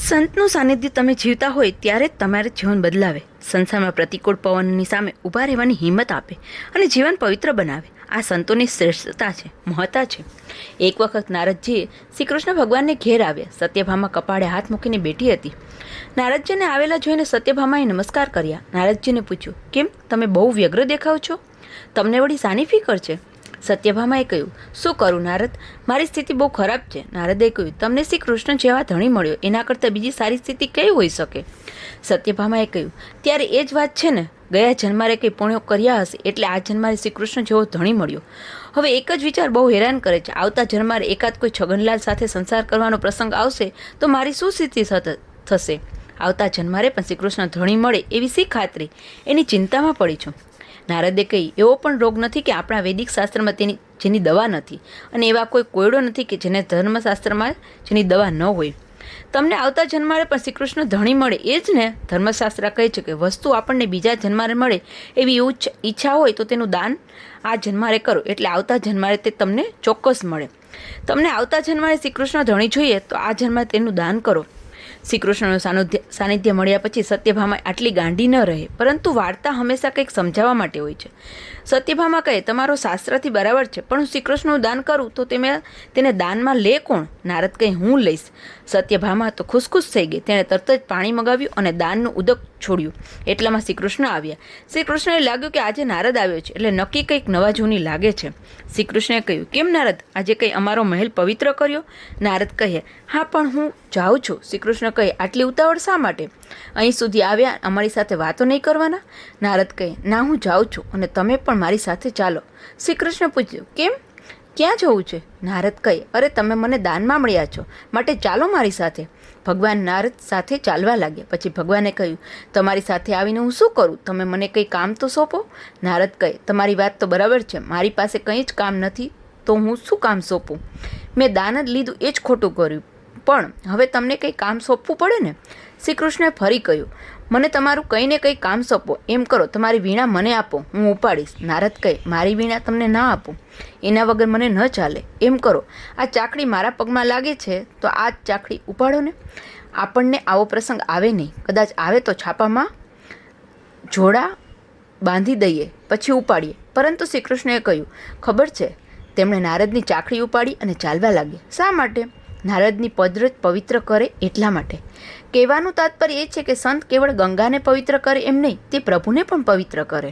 સંતનું સાનિધ્ય તમે જીવતા હોય ત્યારે જ તમારે જીવન બદલાવે, સંસારમાં પ્રતિકૂળ પવનની સામે ઊભા રહેવાની હિંમત આપે અને જીવન પવિત્ર બનાવે. આ સંતોની શ્રેષ્ઠતા છે, મહત્તા છે. એક વખત નારદજીએ શ્રી કૃષ્ણ ભગવાનને ઘેર આવ્યા. સત્યભામા કપાળે હાથ મૂકીને બેઠી હતી. નારદજીને આવેલા જોઈને સત્યભામાએ નમસ્કાર કર્યા. નારદજીને પૂછ્યું, કેમ તમે બહુ વ્યગ્ર દેખાવ છો? તમને વળી શાની ફિકર છે? સત્યભામાએ કહ્યું, શું કરું નારદ, મારી સ્થિતિ બહુ ખરાબ છે. નારદે કહ્યું, તમને શ્રી કૃષ્ણ જેવા ધણી મળ્યો, એના કરતાં બીજી સારી સ્થિતિ કઈ હોઈ શકે? સત્યભામાએ કહ્યું, ત્યારે એ જ વાત છે ને, ગયા જન્મારે કંઈ પુણ્યો કર્યા હશે એટલે આ જન્મારે શ્રી કૃષ્ણ જેવો ધણી મળ્યો. હવે એક જ વિચાર બહુ હેરાન કરે છે, આવતા જન્મારે એકાદ કોઈ છગનલાલ સાથે સંસાર કરવાનો પ્રસંગ આવશે તો મારી શું સ્થિતિ થશે? આવતા જન્મારે પણ શ્રી કૃષ્ણ ધણી મળે એવી શી ખાતરી? એની ચિંતામાં પડી છું. નારદે કહી, એવો પણ રોગ નથી કે આપણા વૈદિક શાસ્ત્રમાં જેની દવા નથી, અને એવા કોઈ કોયડો નથી કે જેને ધર્મશાસ્ત્રમાં જેની દવા ન હોય. તમને આવતા જન્મારે પણ શ્રી કૃષ્ણ ધણી મળે એ જ ને. ધર્મશાસ્ત્ર કહે છે કે વસ્તુ આપણને બીજા જન્મારે મળે એવી ઈચ્છા હોય તો તેનું દાન આ જન્મારે કરો, એટલે આવતા જન્મારે તે તમને ચોક્કસ મળે. તમને આવતા જન્મારે શ્રી કૃષ્ણ ધણી જોઈએ તો આ જન્મારે તેનું દાન કરો. શ્રી કૃષ્ણનું સાનિધ્ય મળ્યા પછી સત્યભામા આટલી ગાંડી ન રહે, પરંતુ વાર્તા હંમેશા કંઈક સમજાવવા માટે હોય છે. સત્યભામા કહે, તમારો શાસ્ત્રથી બરાબર છે, પણ હું શ્રી કૃષ્ણનું દાન કરું તો તેને દાનમાં લે કોણ? નારદ કહે, હું લઈશ. સત્યભામા તો ખુશ થઈ ગઈ. તેણે તરત જ પાણી મગાવ્યું અને દાનનું ઉદક છોડ્યું. એટલામાં શ્રી કૃષ્ણ આવ્યા. શ્રી કૃષ્ણને લાગ્યું કે આજે નારદ આવ્યો છે એટલે નક્કી કંઈક નવા જૂની લાગે છે. શ્રી કૃષ્ણએ કહ્યું, કેમ નારદ, આજે કંઈ અમારો મહેલ પવિત્ર કર્યો? નારદ કહે, હા, પણ હું જાઉં છું. શ્રી કૃષ્ણ કહે, આટલી ઉતાવળ શા માટે? અહીં સુધી આવ્યા, અમારી સાથે વાતો નહીં કરવાના? નારદ કહે, ના, હું જાઉં છું અને તમે પણ મારી સાથે ચાલો. શ્રી કૃષ્ણ પૂછ્યું, કેમ, ક્યાં જવું છે? નારદ કહે, અરે તમે મને દાનમાં મળ્યા છો, માટે ચાલો મારી સાથે. ભગવાન નારદ સાથે ચાલવા લાગ્યા. પછી ભગવાને કહ્યું, તમારી સાથે આવીને હું શું કરું? તમે મને કંઈ કામ તો સોંપો. નારદ કહે, તમારી વાત તો બરાબર છે, મારી પાસે કંઈ જ કામ નથી તો હું શું કામ સોંપું? મેં દાન જ લીધું એ જ ખોટું કર્યું, પણ હવે તમને કંઈ કામ સોંપવું પડે ને. શ્રી કૃષ્ણએ ફરી કહ્યું, મને તમારું કંઈ ને કંઈ કામ સોંપો. એમ કરો, તમારી વીણા મને આપો, હું ઉપાડીશ. નારદ કહે, મારી વીણા તમને ના આપું, એના વગર મને ન ચાલે. એમ કરો, આ ચાકડી મારા પગમાં લાગે છે તો આ જ ચાકડી ઉપાડો ને. આપણને આવો પ્રસંગ આવે નહીં, કદાચ આવે તો છાપામાં જોડા બાંધી દઈએ, પછી ઉપાડીએ. પરંતુ શ્રી કૃષ્ણએ કહ્યું, ખબર છે. તેમણે નારદની ચાકડી ઉપાડી અને ચાલવા લાગ્યા. શા માટે? નારદની પદરજ પવિત્ર કરે એટલા માટે. કહેવાનું તાત્પર્ય એ છે કે સંત કેવળ ગંગાને પવિત્ર કરે એમ નહીં, તે પ્રભુને પણ પવિત્ર કરે.